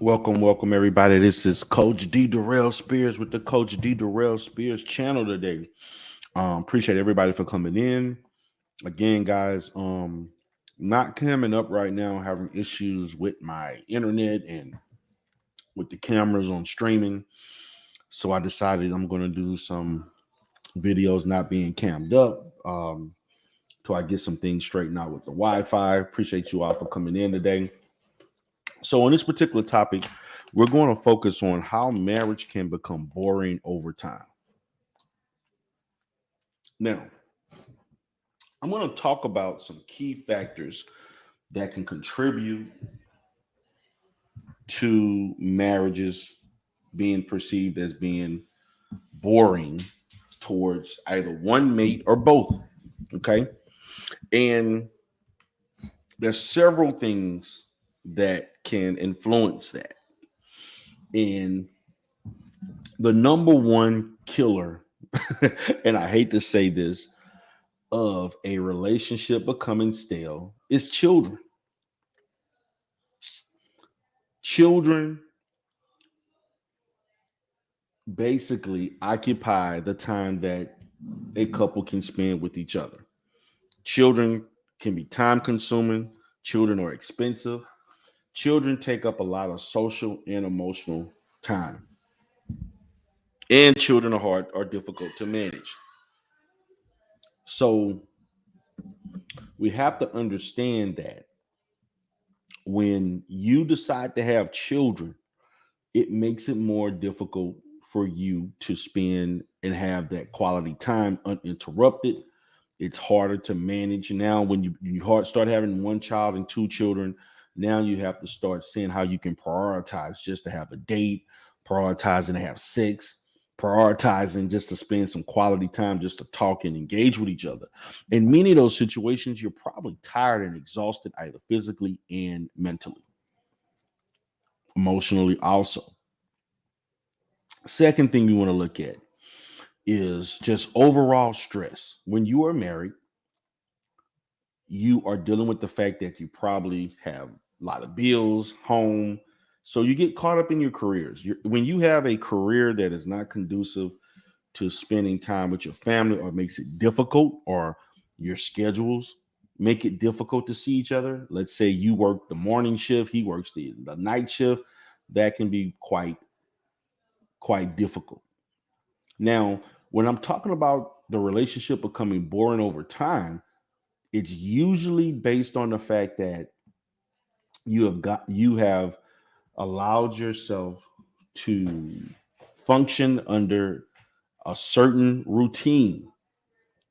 Welcome everybody. This is Coach D Durrell Spears with the Coach D Durrell Spears channel today. Appreciate everybody for coming in. Again, guys, not coming up right now, having issues with my internet and with the cameras on streaming. So I decided I'm gonna do some videos not being cammed up. Till I get some things straightened out with the Wi-Fi. Appreciate you all for coming in today. So on this particular topic, we're going to focus on how marriage can become boring over time. Now, I'm going to talk about some key factors that can contribute to marriages being perceived as being boring towards either one mate or both. Okay. And there's several things that can influence that. And the number one killer, and I hate to say this, of a relationship becoming stale is children. Children basically occupy the time that a couple can spend with each other. Children can be time consuming, children are expensive, children take up a lot of social and emotional time, and children are hard or difficult to manage. So we have to understand that when you decide to have children, it makes it more difficult for you to spend and have that quality time uninterrupted. It's harder to manage now when you start having one child and two children. Now you have to start seeing how you can prioritize just to have a date, prioritizing to have sex, prioritizing just to spend some quality time just to talk and engage with each other. In many of those situations, you're probably tired and exhausted, either physically and mentally, emotionally also. Second thing you want to look at is just overall stress. When you are married, you are dealing with the fact that you probably have a lot of bills, home. So you get caught up in your careers. When you have a career that is not conducive to spending time with your family or makes it difficult, or your schedules make it difficult to see each other. Let's say you work the morning shift, he works the night shift. That can be quite difficult. Now, when I'm talking about the relationship becoming boring over time, it's usually based on the fact that you have allowed yourself to function under a certain routine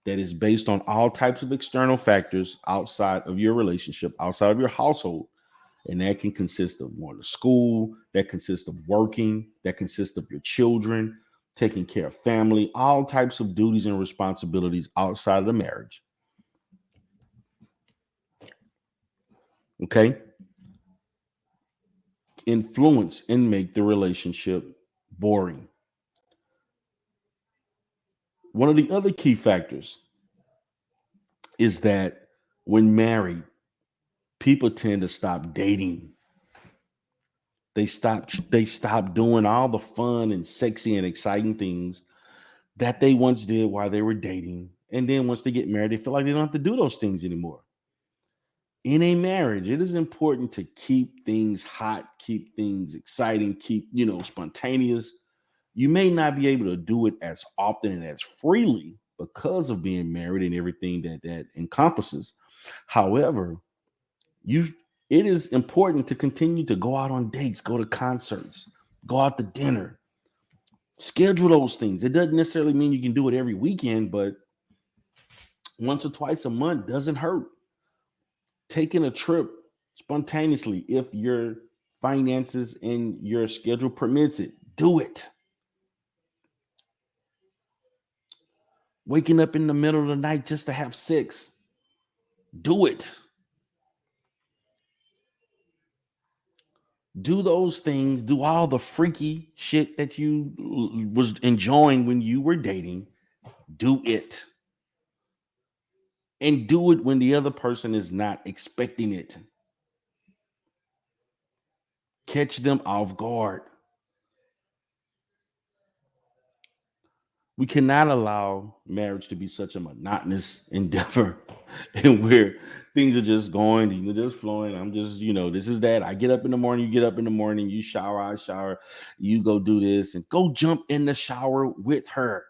that is based on all types of external factors outside of your relationship, outside of your household. And that can consist of going to school, that consists of working, that consists of your children, taking care of family, all types of duties and responsibilities outside of the marriage. Okay. Influence and make the relationship boring. One of the other key factors is that when married, people tend to stop dating. They stop doing all the fun and sexy and exciting things that they once did while they were dating. And then once they get married, they feel like they don't have to do those things anymore. In a marriage, it is important to keep things hot, keep things exciting, keep, spontaneous. You may not be able to do it as often and as freely because of being married and everything that encompasses. However, you it is important to continue to go out on dates, go to concerts, go out to dinner, schedule those things. It doesn't necessarily mean you can do it every weekend, but once or twice a month doesn't hurt. Taking a trip spontaneously, if your finances and your schedule permits it, do it. Waking up in the middle of the night just to have sex, do it. Do those things, do all the freaky shit that you was enjoying when you were dating, do it. And do it when the other person is not expecting it. catch them off guard. We cannot allow marriage to be such a monotonous endeavor and where things are just going, just flowing. I'm just, this is that. I get up in the morning, you get up in the morning, you shower, I shower, you go do this and go jump in the shower with her.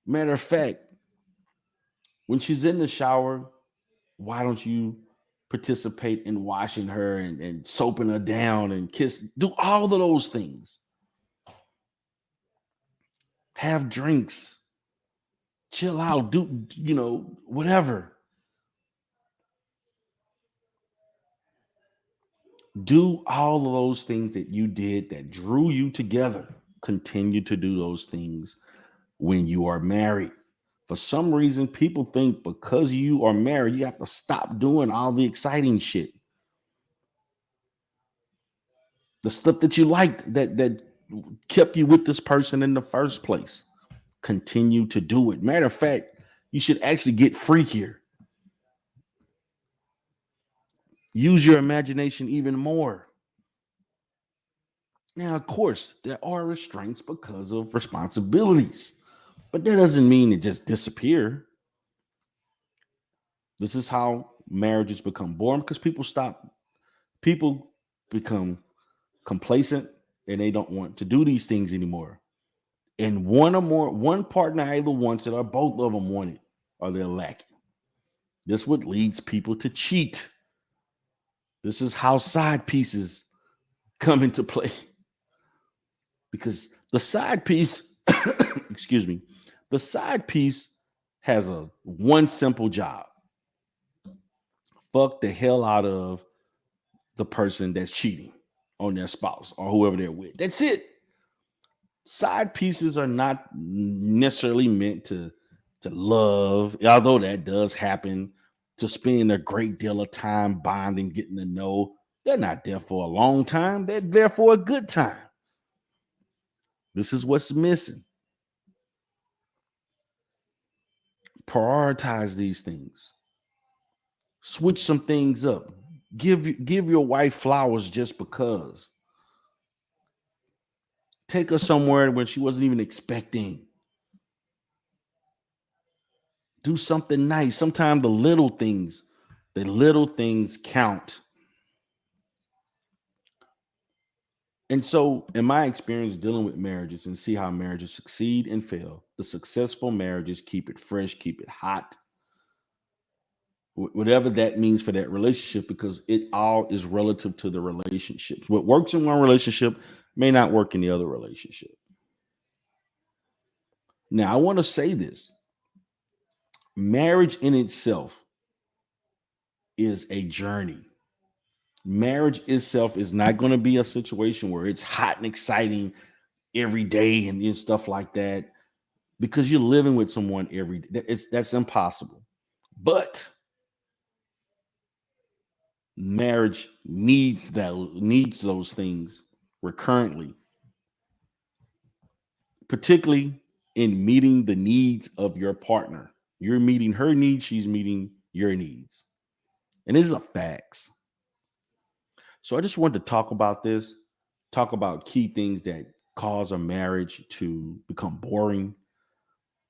Matter of fact, when she's in the shower, why don't you participate in washing her and soaping her down and kiss? Do all of those things. Have drinks, chill out, do, whatever. Do all of those things that you did that drew you together. Continue to do those things when you are married. For some reason, people think because you are married, you have to stop doing all the exciting shit. The stuff that you liked that kept you with this person in the first place. Continue to do it. Matter of fact, you should actually get freakier. Use your imagination even more. Now, of course, there are restraints because of responsibilities, but that doesn't mean it just disappear. This is how marriages become boring because people become complacent and they don't want to do these things anymore. And one partner either wants it or both of them want it or they're lacking. This what leads people to cheat. This is how side pieces come into play because the side piece, excuse me, the side piece has a one simple job. Fuck the hell out of the person that's cheating on their spouse or whoever they're with. That's it. Side pieces are not necessarily meant to love, although that does happen, to spend a great deal of time bonding, getting to know. They're not there for a long time. They're there for a good time. This is what's missing. Prioritize these things. Switch some things up. Give your wife flowers just because. Take her somewhere when she wasn't even expecting. Do something nice. Sometimes the little things count. And so, in my experience dealing with marriages and see how marriages succeed and fail, the successful marriages keep it fresh, keep it hot, whatever that means for that relationship, because it all is relative to the relationships. What works in one relationship may not work in the other relationship. Now, I want to say this: marriage in itself is a journey. Marriage itself is not going to be a situation where it's hot and exciting every day and stuff like that because you're living with someone every day. That's impossible. But marriage needs those things recurrently, particularly in meeting the needs of your partner. You're meeting her needs, she's meeting your needs. And this is a facts. So I just wanted to talk about this, talk about key things that cause a marriage to become boring.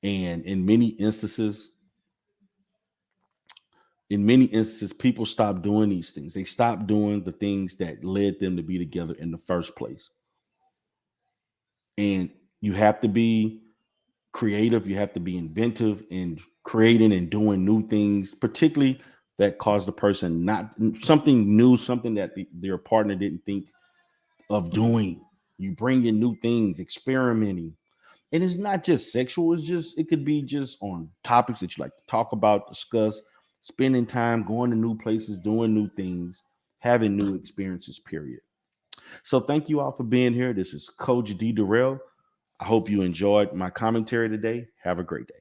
And in many instances, people stop doing these things. They stop doing the things that led them to be together in the first place. And you have to be creative, you have to be inventive in creating and doing new things, particularly that cause the person not something new, something that their partner didn't think of doing. You bring in new things, experimenting. And it's not just sexual, it could be just on topics that you like to talk about, discuss, spending time, going to new places, doing new things, having new experiences, period. So thank you all for being here. This is Coach D. Durrell. I hope you enjoyed my commentary today. Have a great day.